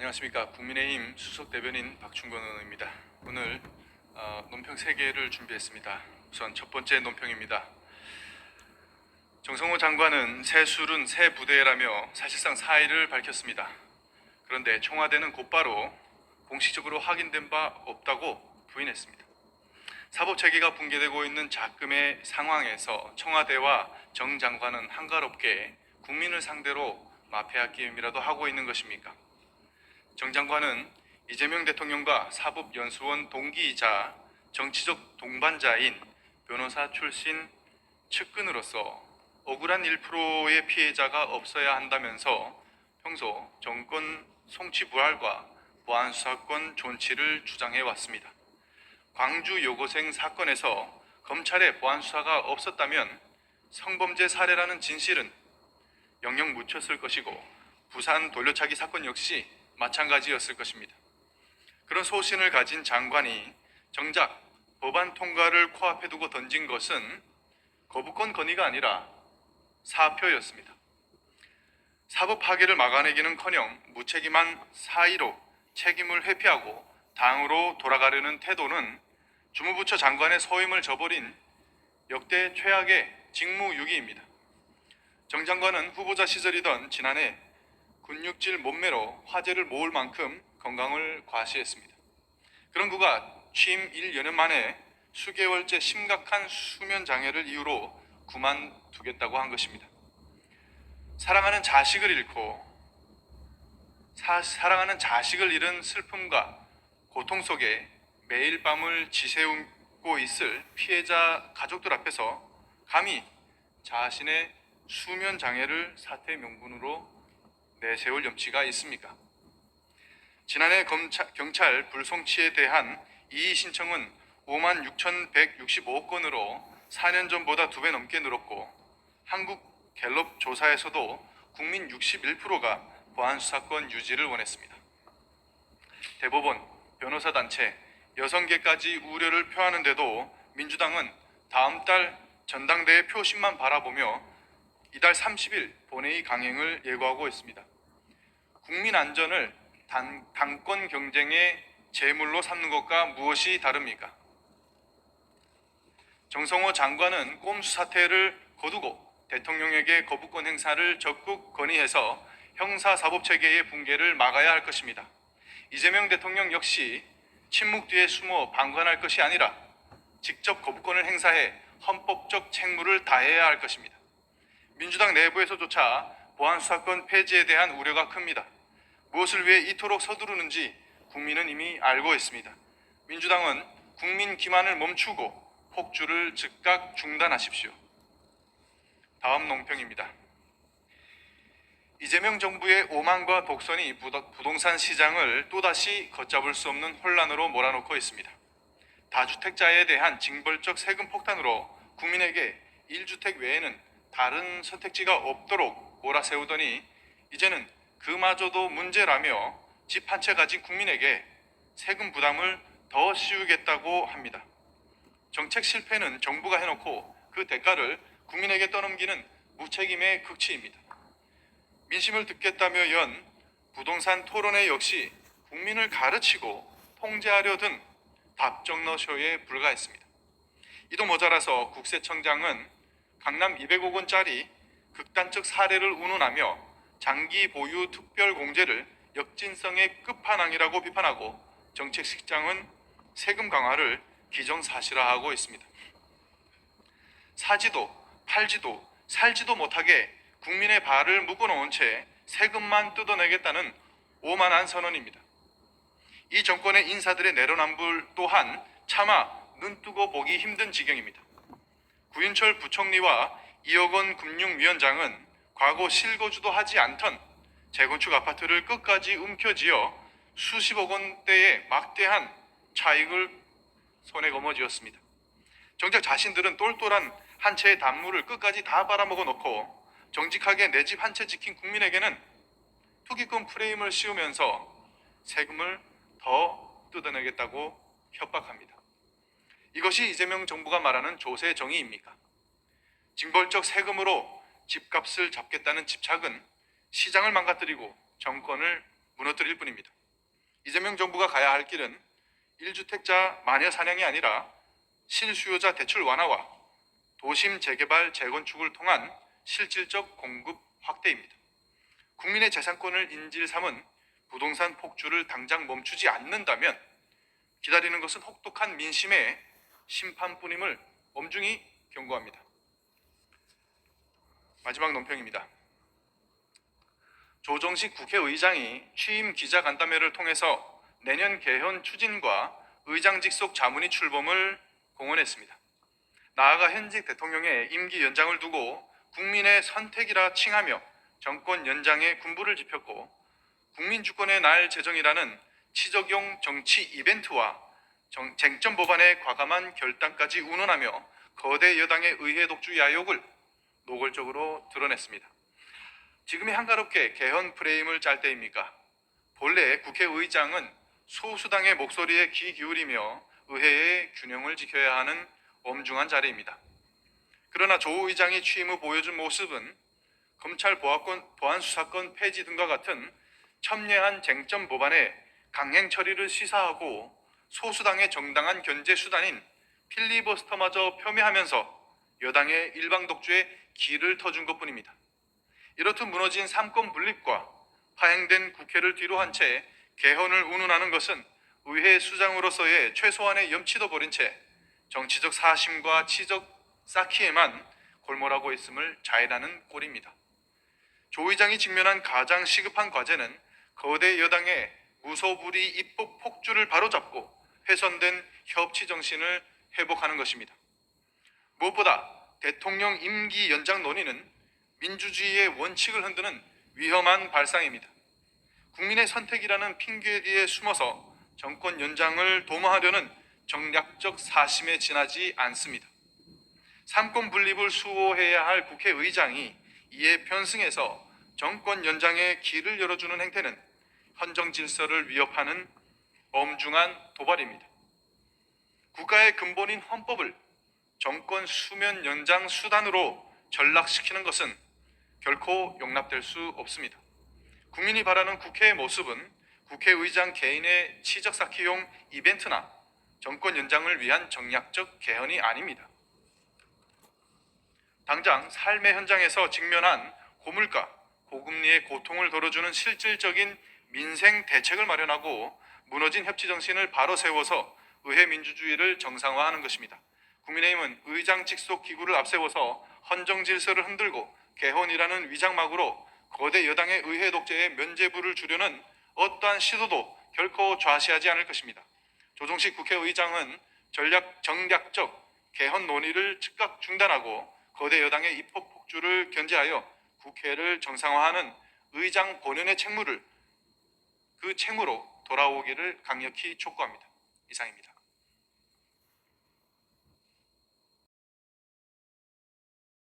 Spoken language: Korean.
안녕하십니까. 국민의힘 수석대변인 박충건 의원입니다. 오늘 논평 3개를 준비했습니다. 우선 첫 번째 논평입니다. 정성호 장관은 새 술은 새 부대라며 사실상 사의를 밝혔습니다. 그런데 청와대는 곧바로 공식적으로 확인된 바 없다고 부인했습니다. 사법체계가 붕괴되고 있는 작금의 상황에서 청와대와 정 장관은 한가롭게 국민을 상대로 마피아 게임이라도 하고 있는 것입니까? 정 장관은 이재명 대통령과 사법연수원 동기이자 정치적 동반자인 변호사 출신 측근으로서 억울한 1%의 피해자가 없어야 한다면서 평소 정권 송치부활과 보안수사권 존치를 주장해 왔습니다. 광주 여고생 사건에서 검찰의 보안수사가 없었다면 성범죄 사례라는 진실은 영영 묻혔을 것이고 부산 돌려차기 사건 역시 마찬가지였을 것입니다. 그런 소신을 가진 장관이 정작 법안 통과를 코앞에 두고 던진 것은 거부권 건의가 아니라 사표였습니다. 사법 파괴를 막아내기는커녕 무책임한 사의로 책임을 회피하고 당으로 돌아가려는 태도는 주무부처 장관의 소임을 저버린 역대 최악의 직무유기입니다. 정 장관은 후보자 시절이던 지난해 근육질 몸매로 화제를 모을 만큼 건강을 과시했습니다. 그런 그가 취임 1년여 만에 수개월째 심각한 수면 장애를 이유로 그만두겠다고 한 것입니다. 사랑하는 자식을 잃은 슬픔과 고통 속에 매일 밤을 지새우고 있을 피해자 가족들 앞에서 감히 자신의 수면 장애를 사퇴 명분으로 내세울 염치가 있습니까? 지난해 경찰 불송치에 대한 이의 신청은 56,165건으로 4년 전보다 2배 넘게 늘었고 한국 갤럽 조사에서도 국민 61%가 보안수사권 유지를 원했습니다. 대법원, 변호사단체, 여성계까지 우려를 표하는데도 민주당은 다음 달 전당대회 표심만 바라보며 이달 30일 본회의 강행을 예고하고 있습니다. 국민 안전을 당권 경쟁의 제물로 삼는 것과 무엇이 다릅니까? 정성호 장관은 꼼수 사퇴를 거두고 대통령에게 거부권 행사를 적극 건의해서 형사사법체계의 붕괴를 막아야 할 것입니다. 이재명 대통령 역시 침묵 뒤에 숨어 방관할 것이 아니라 직접 거부권을 행사해 헌법적 책무를 다해야 할 것입니다. 민주당 내부에서조차 보안수사권 폐지에 대한 우려가 큽니다. 무엇을 위해 이토록 서두르는지 국민은 이미 알고 있습니다. 민주당은 국민 기만을 멈추고 폭주를 즉각 중단하십시오. 다음 논평입니다. 이재명 정부의 오만과 독선이 부동산 시장을 또다시 걷잡을 수 없는 혼란으로 몰아넣고 있습니다. 다주택자에 대한 징벌적 세금 폭탄으로 국민에게 1주택 외에는 다른 선택지가 없도록 몰아세우더니 이제는 그마저도 문제라며 집 한 채 가진 국민에게 세금 부담을 더 씌우겠다고 합니다. 정책 실패는 정부가 해놓고 그 대가를 국민에게 떠넘기는 무책임의 극치입니다. 민심을 듣겠다며 연 부동산 토론회 역시 국민을 가르치고 통제하려 든 답정너쇼에 불과했습니다. 이도 모자라서 국세청장은 강남 200억 원짜리 극단적 사례를 운운하며 장기 보유 특별 공제를 역진성의 끝판왕이라고 비판하고 정책실장은 세금 강화를 기정사실화하고 있습니다. 사지도 팔지도 살지도 못하게 국민의 발을 묶어놓은 채 세금만 뜯어내겠다는 오만한 선언입니다. 이 정권의 인사들의 내로남불 또한 차마 눈뜨고 보기 힘든 지경입니다. 구윤철 부총리와 이억원 금융위원장은 과거 실거주도 하지 않던 재건축 아파트를 끝까지 움켜쥐어 수십억 원대의 막대한 차익을 손에 거머쥐었습니다. 정작 자신들은 똘똘한 한 채의 단물을 끝까지 다 빨아먹어 놓고 정직하게 내 집 한 채 지킨 국민에게는 투기권 프레임을 씌우면서 세금을 더 뜯어내겠다고 협박합니다. 이것이 이재명 정부가 말하는 조세 정의입니까? 징벌적 세금으로 집값을 잡겠다는 집착은 시장을 망가뜨리고 정권을 무너뜨릴 뿐입니다. 이재명 정부가 가야 할 길은 1주택자 마녀 사냥이 아니라 실수요자 대출 완화와 도심 재개발 재건축을 통한 실질적 공급 확대입니다. 국민의 재산권을 인질 삼은 부동산 폭주를 당장 멈추지 않는다면 기다리는 것은 혹독한 민심의 심판뿐임을 엄중히 경고합니다. 마지막 논평입니다. 조정식 국회의장이 취임 기자간담회를 통해서 내년 개헌 추진과 의장 직속 자문위 출범을 공언했습니다. 나아가 현직 대통령의 임기 연장을 두고 국민의 선택이라 칭하며 정권 연장에 군부를 짚었고 국민 주권의 날 제정이라는 치적용 정치 이벤트와 쟁점 법안의 과감한 결단까지 운운하며 거대 여당의 의회 독주 야욕을 노골적으로 드러냈습니다. 지금이 한가롭게 개헌 프레임을 짤 때입니까? 본래 국회의장은 소수당의 목소리에 귀 기울이며 의회의 균형을 지켜야 하는 엄중한 자리입니다. 그러나 조 의장이 취임 후 보여준 모습은 검찰 보안수사권 폐지 등과 같은 첨예한 쟁점 법안의 강행 처리를 시사하고 소수당의 정당한 견제 수단인 필리버스터마저 폄훼하면서 여당의 일방 독주에 기를 터준 것뿐입니다. 이렇듯 무너진 삼권 분립과 파행된 국회를 뒤로 한 채 개헌을 운운하는 것은 의회 수장으로서의 최소한의 염치도 버린 채 정치적 사심과 치적 쌓기에만 골몰하고 있음을 자인하는 꼴입니다. 조 의장이 직면한 가장 시급한 과제는 거대 여당의 무소불위 입법 폭주를 바로잡고 훼손된 협치 정신을 회복하는 것입니다. 무엇보다 대통령 임기 연장 논의는 민주주의의 원칙을 흔드는 위험한 발상입니다. 국민의 선택이라는 핑계 뒤에 숨어서 정권 연장을 도모하려는 정략적 사심에 지나지 않습니다. 삼권 분립을 수호해야 할 국회의장이 이에 편승해서 정권 연장에 길을 열어주는 행태는 헌정 질서를 위협하는 엄중한 도발입니다. 국가의 근본인 헌법을 정권 수면 연장 수단으로 전락시키는 것은 결코 용납될 수 없습니다. 국민이 바라는 국회의 모습은 국회의장 개인의 치적 쌓기용 이벤트나 정권 연장을 위한 정략적 개헌이 아닙니다. 당장 삶의 현장에서 직면한 고물가, 고금리의 고통을 덜어주는 실질적인 민생 대책을 마련하고 무너진 협치 정신을 바로 세워서 의회 민주주의를 정상화하는 것입니다. 국민의힘은 의장 직속 기구를 앞세워서 헌정 질서를 흔들고 개헌이라는 위장막으로 거대 여당의 의회 독재에 면죄부를 주려는 어떠한 시도도 결코 좌시하지 않을 것입니다. 조정식 국회의장은 정략적 개헌 논의를 즉각 중단하고 거대 여당의 입법 폭주를 견제하여 국회를 정상화하는 의장 본연의 책무로 돌아오기를 강력히 촉구합니다. 이상입니다.